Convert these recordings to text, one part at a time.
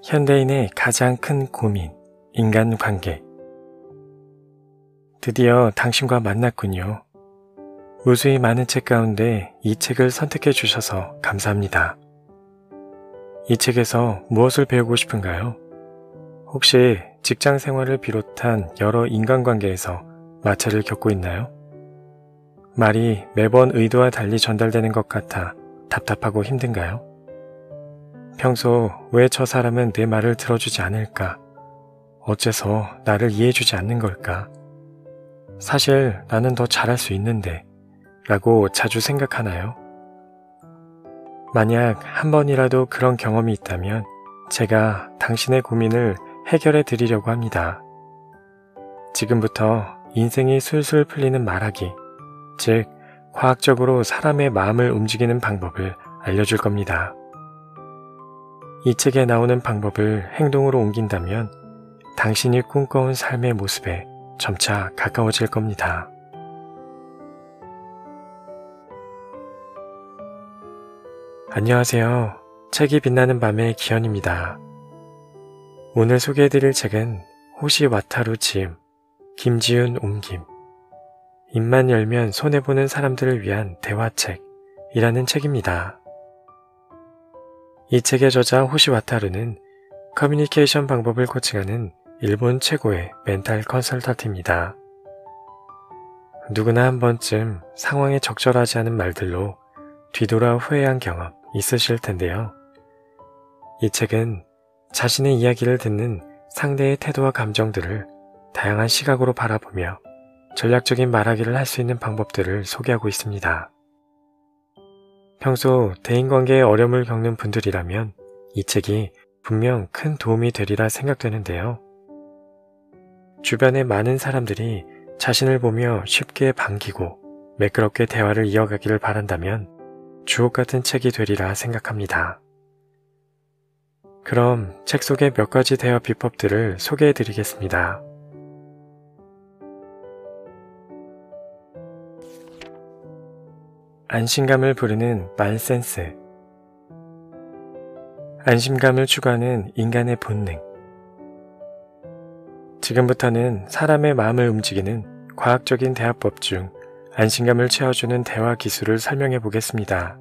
현대인의 가장 큰 고민, 인간관계. 드디어 당신과 만났군요. 무수히 많은 책 가운데 이 책을 선택해 주셔서 감사합니다. 이 책에서 무엇을 배우고 싶은가요? 혹시 직장 생활을 비롯한 여러 인간관계에서 마찰을 겪고 있나요? 말이 매번 의도와 달리 전달되는 것 같아 답답하고 힘든가요? 평소 왜 저 사람은 내 말을 들어주지 않을까? 어째서 나를 이해해주지 않는 걸까? 사실 나는 더 잘할 수 있는데 라고 자주 생각하나요? 만약 한 번이라도 그런 경험이 있다면 제가 당신의 고민을 해결해 드리려고 합니다. 지금부터 인생이 술술 풀리는 말하기, 즉 과학적으로 사람의 마음을 움직이는 방법을 알려줄 겁니다. 이 책에 나오는 방법을 행동으로 옮긴다면 당신이 꿈꿔온 삶의 모습에 점차 가까워질 겁니다. 안녕하세요. 책이 빛나는 밤의 기현입니다. 오늘 소개해드릴 책은 호시와타루 지음, 김지훈 옮김, 입만 열면 손해보는 사람들을 위한 대화책이라는 책입니다. 이 책의 저자 호시와타루는 커뮤니케이션 방법을 코칭하는 일본 최고의 멘탈 컨설턴트입니다. 누구나 한 번쯤 상황에 적절하지 않은 말들로 뒤돌아 후회한 경험 있으실 텐데요. 이 책은 자신의 이야기를 듣는 상대의 태도와 감정들을 다양한 시각으로 바라보며 전략적인 말하기를 할 수 있는 방법들을 소개하고 있습니다. 평소 대인관계에 어려움을 겪는 분들이라면 이 책이 분명 큰 도움이 되리라 생각되는데요. 주변의 많은 사람들이 자신을 보며 쉽게 반기고 매끄럽게 대화를 이어가기를 바란다면 주옥같은 책이 되리라 생각합니다. 그럼 책 속의 몇 가지 대화 비법들을 소개해 드리겠습니다. 안심감을 부르는 말 센스. 안심감을 추구하는 인간의 본능. 지금부터는 사람의 마음을 움직이는 과학적인 대화법 중 안심감을 채워주는 대화 기술을 설명해 보겠습니다.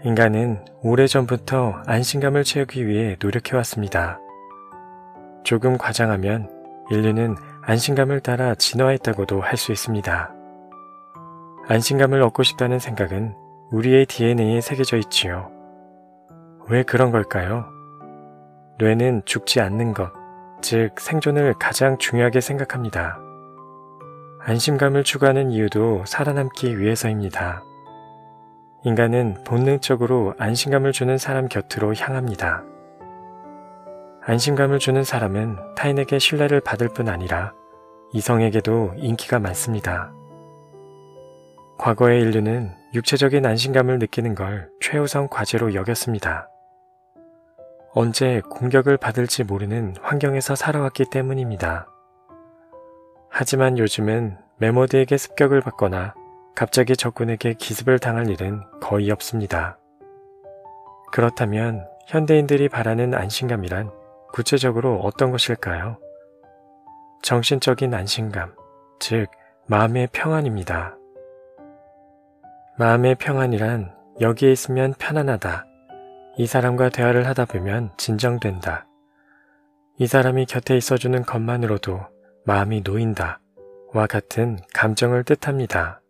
인간은 오래전부터 안심감을 채우기 위해 노력해왔습니다. 조금 과장하면 인류는 안심감을 따라 진화했다고도 할 수 있습니다. 안심감을 얻고 싶다는 생각은 우리의 DNA에 새겨져 있지요. 왜 그런 걸까요? 뇌는 죽지 않는 것, 즉 생존을 가장 중요하게 생각합니다. 안심감을 추구하는 이유도 살아남기 위해서입니다. 인간은 본능적으로 안심감을 주는 사람 곁으로 향합니다. 안심감을 주는 사람은 타인에게 신뢰를 받을 뿐 아니라 이성에게도 인기가 많습니다. 과거의 인류는 육체적인 안심감을 느끼는 걸 최우선 과제로 여겼습니다. 언제 공격을 받을지 모르는 환경에서 살아왔기 때문입니다. 하지만 요즘은 매머드에게 습격을 받거나 갑자기 적군에게 기습을 당할 일은 거의 없습니다. 그렇다면 현대인들이 바라는 안심감이란 구체적으로 어떤 것일까요? 정신적인 안심감, 즉 마음의 평안입니다. 마음의 평안이란 여기에 있으면 편안하다. 이 사람과 대화를 하다 보면 진정된다. 이 사람이 곁에 있어주는 것만으로도 마음이 놓인다. 와 같은 감정을 뜻합니다.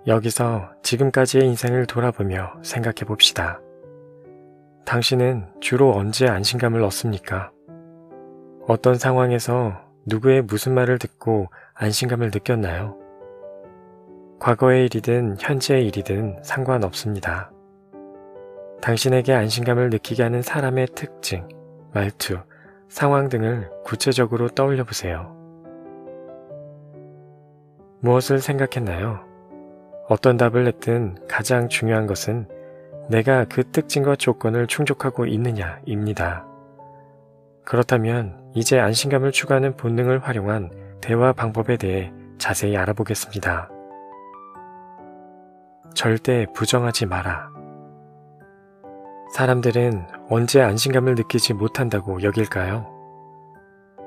여기서 지금까지의 인생을 돌아보며 생각해 봅시다. 당신은 주로 언제 안심감을 얻습니까? 어떤 상황에서 누구의 무슨 말을 듣고 안심감을 느꼈나요? 과거의 일이든 현재의 일이든 상관없습니다. 당신에게 안심감을 느끼게 하는 사람의 특징, 말투, 상황 등을 구체적으로 떠올려 보세요. 무엇을 생각했나요? 어떤 답을 냈든 가장 중요한 것은 내가 그 특징과 조건을 충족하고 있느냐입니다. 그렇다면 이제 안심감을 추구하는 본능을 활용한 대화 방법에 대해 자세히 알아보겠습니다. 절대 부정하지 마라. 사람들은 언제 안심감을 느끼지 못한다고 여길까요?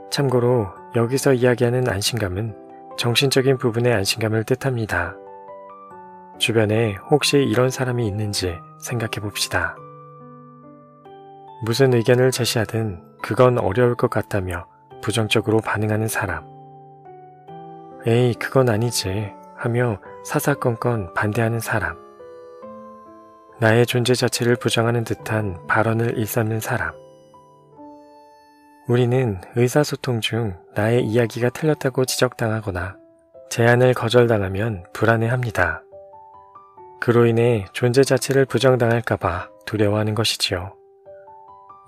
참고로 여기서 이야기하는 안심감은 정신적인 부분의 안심감을 뜻합니다. 주변에 혹시 이런 사람이 있는지 생각해 봅시다. 무슨 의견을 제시하든 그건 어려울 것 같다며 부정적으로 반응하는 사람. 에이, 그건 아니지 하며 사사건건 반대하는 사람. 나의 존재 자체를 부정하는 듯한 발언을 일삼는 사람. 우리는 의사소통 중 나의 이야기가 틀렸다고 지적당하거나 제안을 거절당하면 불안해합니다. 그로 인해 존재 자체를 부정당할까봐 두려워하는 것이지요.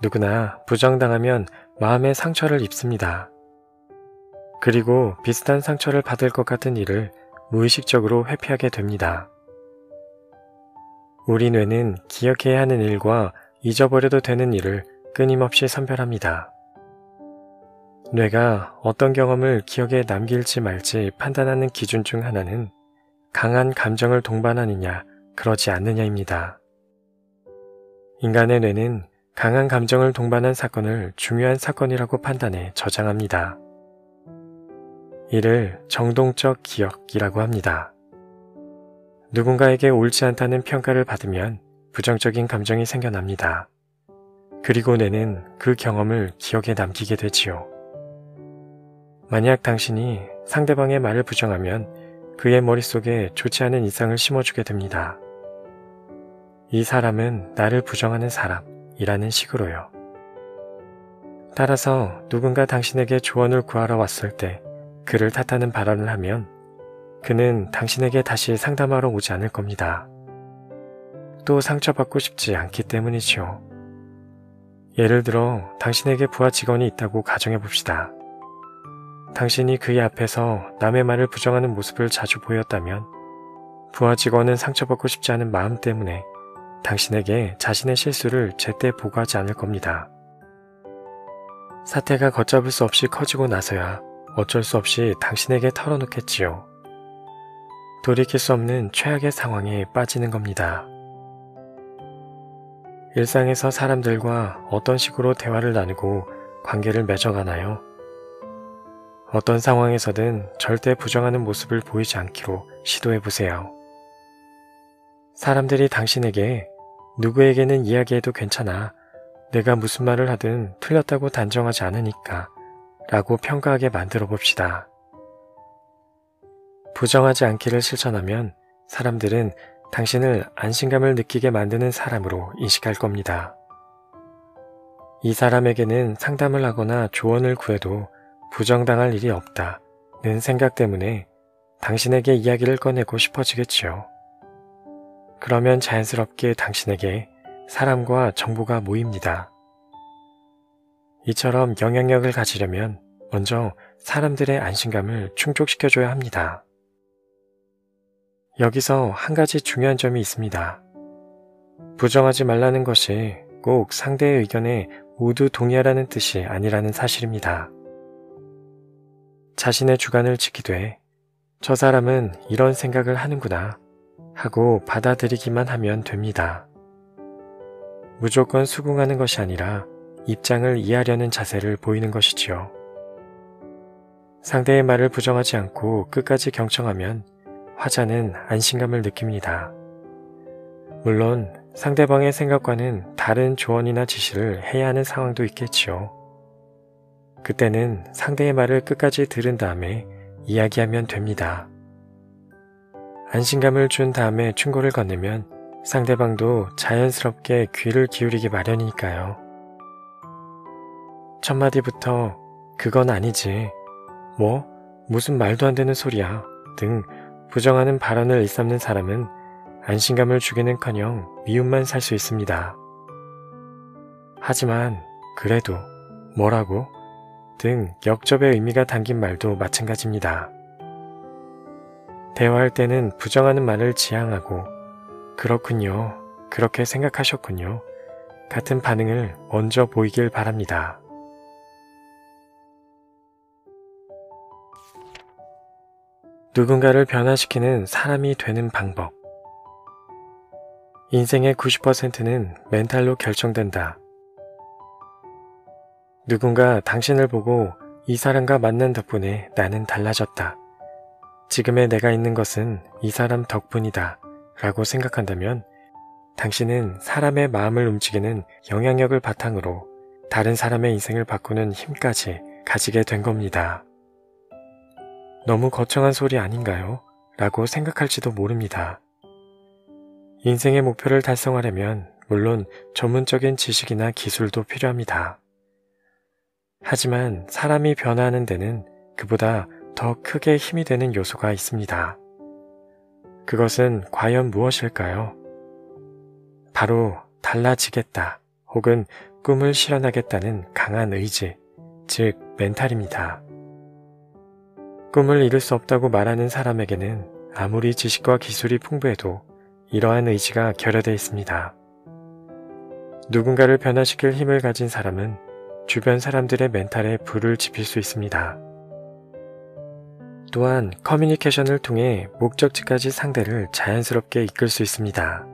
누구나 부정당하면 마음의 상처를 입습니다. 그리고 비슷한 상처를 받을 것 같은 일을 무의식적으로 회피하게 됩니다. 우리 뇌는 기억해야 하는 일과 잊어버려도 되는 일을 끊임없이 선별합니다. 뇌가 어떤 경험을 기억에 남길지 말지 판단하는 기준 중 하나는 강한 감정을 동반하느냐, 그러지 않느냐입니다. 인간의 뇌는 강한 감정을 동반한 사건을 중요한 사건이라고 판단해 저장합니다. 이를 정동적 기억이라고 합니다. 누군가에게 옳지 않다는 평가를 받으면 부정적인 감정이 생겨납니다. 그리고 뇌는 그 경험을 기억에 남기게 되지요. 만약 당신이 상대방의 말을 부정하면 그의 머릿속에 좋지 않은 이상을 심어주게 됩니다. 이 사람은 나를 부정하는 사람이라는 식으로요. 따라서 누군가 당신에게 조언을 구하러 왔을 때 그를 탓하는 발언을 하면 그는 당신에게 다시 상담하러 오지 않을 겁니다. 또 상처받고 싶지 않기 때문이죠. 예를 들어 당신에게 부하 직원이 있다고 가정해 봅시다. 당신이 그의 앞에서 남의 말을 부정하는 모습을 자주 보였다면 부하 직원은 상처받고 싶지 않은 마음 때문에 당신에게 자신의 실수를 제때 보고하지 않을 겁니다. 사태가 걷잡을 수 없이 커지고 나서야 어쩔 수 없이 당신에게 털어놓겠지요. 돌이킬 수 없는 최악의 상황에 빠지는 겁니다. 일상에서 사람들과 어떤 식으로 대화를 나누고 관계를 맺어가나요? 어떤 상황에서든 절대 부정하는 모습을 보이지 않기로 시도해보세요. 사람들이 당신에게 누구에게는 이야기해도 괜찮아, 내가 무슨 말을 하든 틀렸다고 단정하지 않으니까 라고 평가하게 만들어 봅시다. 부정하지 않기를 실천하면 사람들은 당신을 안심감을 느끼게 만드는 사람으로 인식할 겁니다. 이 사람에게는 상담을 하거나 조언을 구해도 부정당할 일이 없다는 생각 때문에 당신에게 이야기를 꺼내고 싶어지겠지요. 그러면 자연스럽게 당신에게 사람과 정보가 모입니다. 이처럼 영향력을 가지려면 먼저 사람들의 안심감을 충족시켜줘야 합니다. 여기서 한 가지 중요한 점이 있습니다. 부정하지 말라는 것이 꼭 상대의 의견에 모두 동의하라는 뜻이 아니라는 사실입니다. 자신의 주관을 지키되 저 사람은 이런 생각을 하는구나 하고 받아들이기만 하면 됩니다. 무조건 수긍하는 것이 아니라 입장을 이해하려는 자세를 보이는 것이지요. 상대의 말을 부정하지 않고 끝까지 경청하면 화자는 안심감을 느낍니다. 물론 상대방의 생각과는 다른 조언이나 지시를 해야 하는 상황도 있겠지요. 그때는 상대의 말을 끝까지 들은 다음에 이야기하면 됩니다. 안심감을 준 다음에 충고를 건네면 상대방도 자연스럽게 귀를 기울이기 마련이니까요. 첫 마디부터 그건 아니지, 뭐 무슨 말도 안 되는 소리야 등 부정하는 발언을 일삼는 사람은 안심감을 주기는커녕 미움만 살 수 있습니다. 하지만 그래도 뭐라고 등 역접의 의미가 담긴 말도 마찬가지입니다. 대화할 때는 부정하는 말을 지양하고 그렇군요, 그렇게 생각하셨군요 같은 반응을 먼저 보이길 바랍니다. 누군가를 변화시키는 사람이 되는 방법. 인생의 90%는 멘탈로 결정된다 누군가 당신을 보고 이 사람과 만난 덕분에 나는 달라졌다. 지금의 내가 있는 것은 이 사람 덕분이다 라고 생각한다면 당신은 사람의 마음을 움직이는 영향력을 바탕으로 다른 사람의 인생을 바꾸는 힘까지 가지게 된 겁니다. 너무 거창한 소리 아닌가요? 라고 생각할지도 모릅니다. 인생의 목표를 달성하려면 물론 전문적인 지식이나 기술도 필요합니다. 하지만 사람이 변화하는 데는 그보다 더 크게 힘이 되는 요소가 있습니다. 그것은 과연 무엇일까요? 바로 달라지겠다 혹은 꿈을 실현하겠다는 강한 의지, 즉 멘탈입니다. 꿈을 이룰 수 없다고 말하는 사람에게는 아무리 지식과 기술이 풍부해도 이러한 의지가 결여되어 있습니다. 누군가를 변화시킬 힘을 가진 사람은 주변 사람들의 멘탈에 불을 지필 수 있습니다. 또한 커뮤니케이션을 통해 목적지까지 상대를 자연스럽게 이끌 수 있습니다.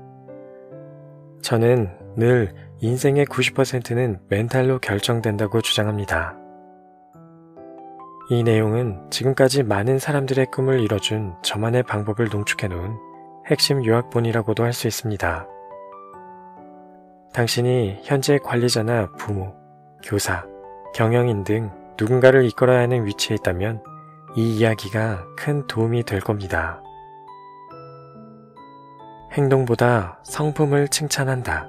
저는 늘 인생의 90%는 멘탈로 결정된다고 주장합니다. 이 내용은 지금까지 많은 사람들의 꿈을 이뤄준 저만의 방법을 농축해 놓은 핵심 요약본이라고도 할 수 있습니다. 당신이 현재 관리자나 부모, 교사, 경영인 등 누군가를 이끌어야 하는 위치에 있다면 이 이야기가 큰 도움이 될 겁니다. 행동보다 성품을 칭찬한다.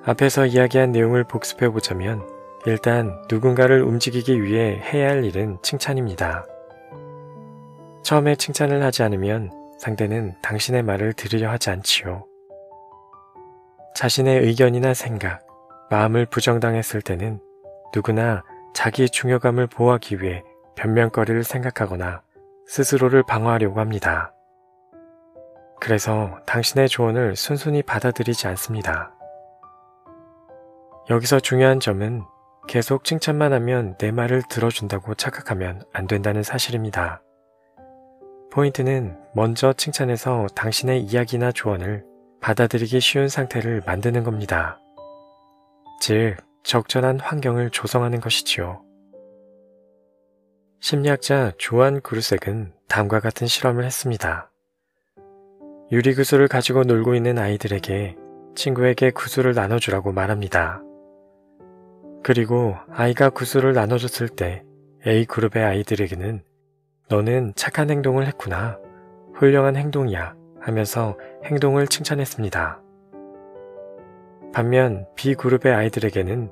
앞에서 이야기한 내용을 복습해보자면 일단 누군가를 움직이기 위해 해야 할 일은 칭찬입니다. 처음에 칭찬을 하지 않으면 상대는 당신의 말을 들으려 하지 않지요. 자신의 의견이나 생각, 마음을 부정당했을 때는 누구나 자기 중요감을 보호하기 위해 변명거리를 생각하거나 스스로를 방어하려고 합니다. 그래서 당신의 조언을 순순히 받아들이지 않습니다. 여기서 중요한 점은 계속 칭찬만 하면 내 말을 들어준다고 착각하면 안 된다는 사실입니다. 포인트는 먼저 칭찬해서 당신의 이야기나 조언을 받아들이기 쉬운 상태를 만드는 겁니다. 즉, 적절한 환경을 조성하는 것이지요. 심리학자 조안 그루색은 다음과 같은 실험을 했습니다. 유리구슬을 가지고 놀고 있는 아이들에게 친구에게 구슬을 나눠주라고 말합니다. 그리고 아이가 구슬을 나눠줬을 때 A그룹의 아이들에게는 너는 착한 행동을 했구나, 훌륭한 행동이야 하면서 행동을 칭찬했습니다. 반면 B그룹의 아이들에게는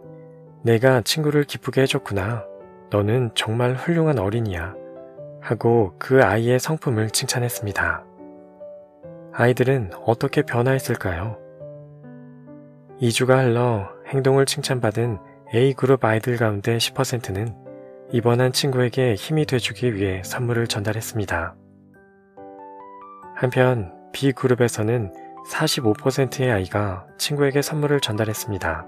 내가 친구를 기쁘게 해줬구나, 너는 정말 훌륭한 어린이야 하고 그 아이의 성품을 칭찬했습니다. 아이들은 어떻게 변화했을까요? 2주가 흘러 행동을 칭찬받은 A그룹 아이들 가운데 10%는 입원한 친구에게 힘이 돼주기 위해 선물을 전달했습니다. 한편 B그룹에서는 45%의 아이가 친구에게 선물을 전달했습니다.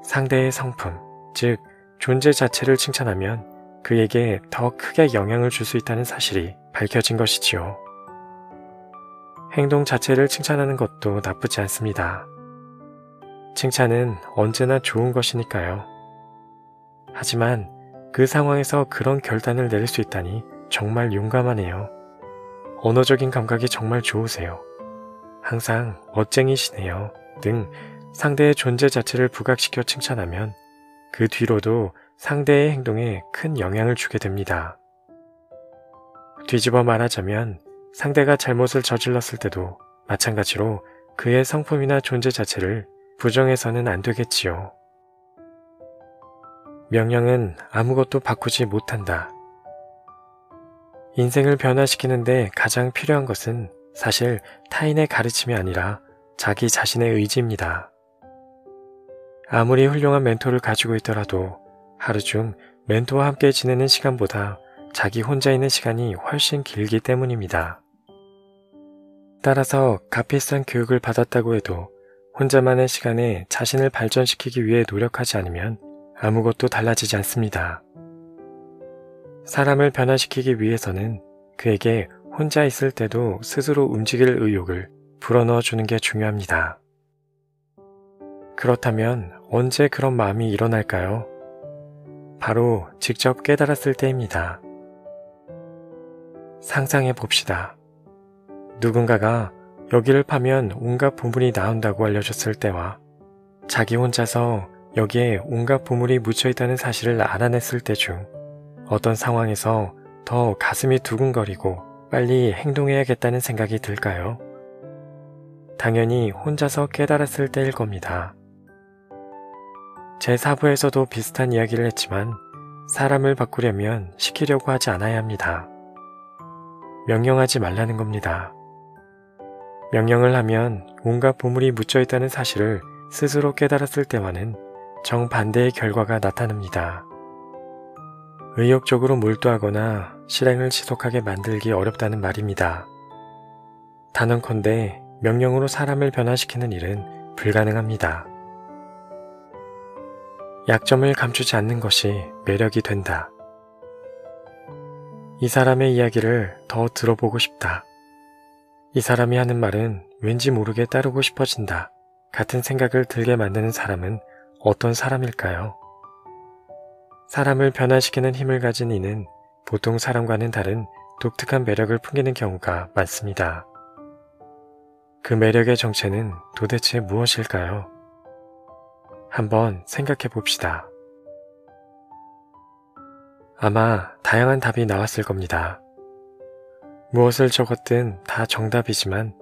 상대의 성품, 즉 존재 자체를 칭찬하면 그에게 더 크게 영향을 줄 수 있다는 사실이 밝혀진 것이지요. 행동 자체를 칭찬하는 것도 나쁘지 않습니다. 칭찬은 언제나 좋은 것이니까요. 하지만 그 상황에서 그런 결단을 내릴 수 있다니 정말 용감하네요. 언어적인 감각이 정말 좋으세요. 항상 멋쟁이시네요 등 상대의 존재 자체를 부각시켜 칭찬하면 그 뒤로도 상대의 행동에 큰 영향을 주게 됩니다. 뒤집어 말하자면 상대가 잘못을 저질렀을 때도 마찬가지로 그의 성품이나 존재 자체를 부정해서는 안 되겠지요. 명령은 아무것도 바꾸지 못한다. 인생을 변화시키는데 가장 필요한 것은 사실 타인의 가르침이 아니라 자기 자신의 의지입니다. 아무리 훌륭한 멘토를 가지고 있더라도 하루 중 멘토와 함께 지내는 시간보다 자기 혼자 있는 시간이 훨씬 길기 때문입니다. 따라서 값비싼 교육을 받았다고 해도 혼자만의 시간에 자신을 발전시키기 위해 노력하지 않으면 아무것도 달라지지 않습니다. 사람을 변화시키기 위해서는 그에게 혼자 있을 때도 스스로 움직일 의욕을 불어넣어 주는 게 중요합니다. 그렇다면 언제 그런 마음이 일어날까요? 바로 직접 깨달았을 때입니다. 상상해 봅시다. 누군가가 여기를 파면 온갖 보물이 나온다고 알려줬을 때와 자기 혼자서 여기에 온갖 보물이 묻혀있다는 사실을 알아냈을 때 중 어떤 상황에서 더 가슴이 두근거리고 빨리 행동해야겠다는 생각이 들까요? 당연히 혼자서 깨달았을 때일 겁니다. 제4부에서도 비슷한 이야기를 했지만 사람을 바꾸려면 시키려고 하지 않아야 합니다. 명령하지 말라는 겁니다. 명령을 하면 온갖 보물이 묻혀있다는 사실을 스스로 깨달았을 때와는 정반대의 결과가 나타납니다. 의욕적으로 몰두하거나 실행을 지속하게 만들기 어렵다는 말입니다. 단언컨대 명령으로 사람을 변화시키는 일은 불가능합니다. 약점을 감추지 않는 것이 매력이 된다. 이 사람의 이야기를 더 들어보고 싶다. 이 사람이 하는 말은 왠지 모르게 따르고 싶어진다. 같은 생각을 들게 만드는 사람은 어떤 사람일까요? 사람을 변화시키는 힘을 가진 이는 보통 사람과는 다른 독특한 매력을 풍기는 경우가 많습니다. 그 매력의 정체는 도대체 무엇일까요? 한번 생각해 봅시다. 아마 다양한 답이 나왔을 겁니다. 무엇을 적었든 다 정답이지만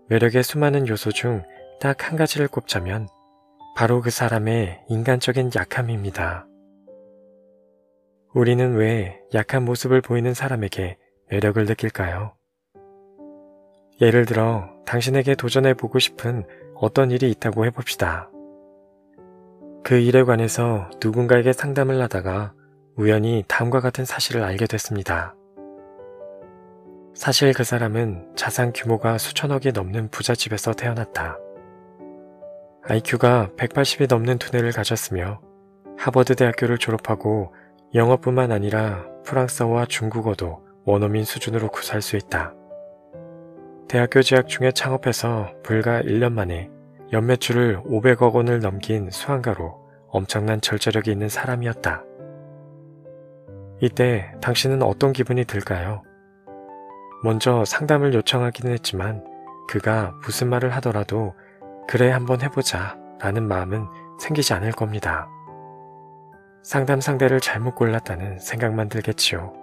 매력의 수많은 요소 중 딱 한 가지를 꼽자면 바로 그 사람의 인간적인 약함입니다. 우리는 왜 약한 모습을 보이는 사람에게 매력을 느낄까요? 예를 들어 당신에게 도전해보고 싶은 어떤 일이 있다고 해봅시다. 그 일에 관해서 누군가에게 상담을 하다가 우연히 다음과 같은 사실을 알게 됐습니다. 사실 그 사람은 자산 규모가 수천억이 넘는 부잣집에서 태어났다. IQ가 180이 넘는 두뇌를 가졌으며 하버드 대학교를 졸업하고 영어뿐만 아니라 프랑스어와 중국어도 원어민 수준으로 구사할 수 있다. 대학교 재학 중에 창업해서 불과 1년 만에 연매출을 500억 원을 넘긴 수학가로 엄청난 절제력이 있는 사람이었다. 이때 당신은 어떤 기분이 들까요? 먼저 상담을 요청하기는 했지만 그가 무슨 말을 하더라도 그래 한번 해보자 라는 마음은 생기지 않을 겁니다. 상담 상대를 잘못 골랐다는 생각만 들겠지요.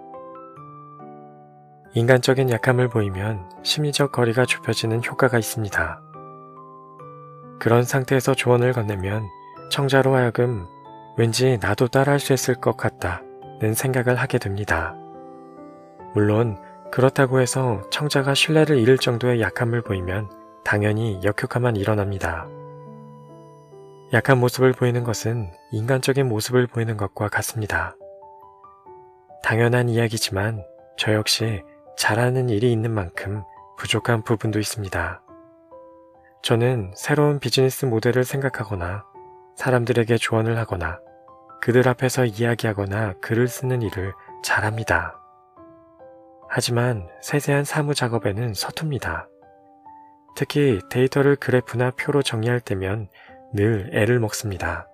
인간적인 약함을 보이면 심리적 거리가 좁혀지는 효과가 있습니다. 그런 상태에서 조언을 건네면 청자로 하여금 왠지 나도 따라할 수 있을 것 같다는 생각을 하게 됩니다. 물론 그렇다고 해서 청자가 신뢰를 잃을 정도의 약함을 보이면 당연히 역효과만 일어납니다. 약한 모습을 보이는 것은 인간적인 모습을 보이는 것과 같습니다. 당연한 이야기지만 저 역시 잘하는 일이 있는 만큼 부족한 부분도 있습니다. 저는 새로운 비즈니스 모델을 생각하거나 사람들에게 조언을 하거나 그들 앞에서 이야기하거나 글을 쓰는 일을 잘합니다. 하지만 세세한 사무 작업에는 서툽니다. 특히 데이터를 그래프나 표로 정리할 때면 늘 애를 먹습니다.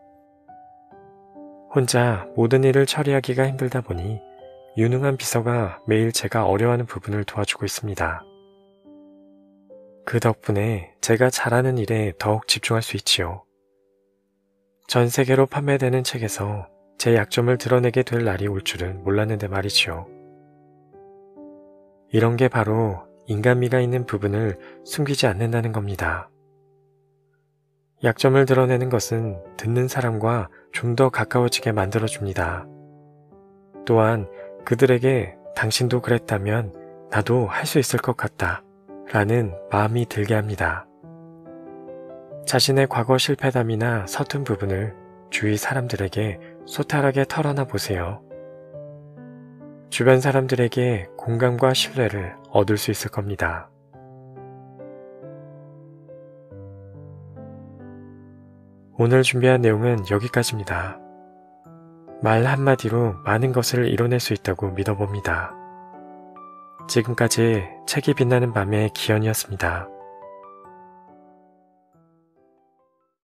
혼자 모든 일을 처리하기가 힘들다 보니 유능한 비서가 매일 제가 어려워하는 부분을 도와주고 있습니다. 그 덕분에 제가 잘하는 일에 더욱 집중할 수 있지요. 전 세계로 판매되는 책에서 제 약점을 드러내게 될 날이 올 줄은 몰랐는데 말이지요. 이런 게 바로 인간미가 있는 부분을 숨기지 않는다는 겁니다. 약점을 드러내는 것은 듣는 사람과 좀 더 가까워지게 만들어줍니다. 또한 그들에게 당신도 그랬다면 나도 할 수 있을 것 같다 라는 마음이 들게 합니다. 자신의 과거 실패담이나 서툰 부분을 주위 사람들에게 소탈하게 털어놔 보세요. 주변 사람들에게 공감과 신뢰를 얻을 수 있을 겁니다. 오늘 준비한 내용은 여기까지입니다. 말 한마디로 많은 것을 이뤄낼 수 있다고 믿어봅니다. 지금까지 책이 빛나는 밤의 기현이었습니다.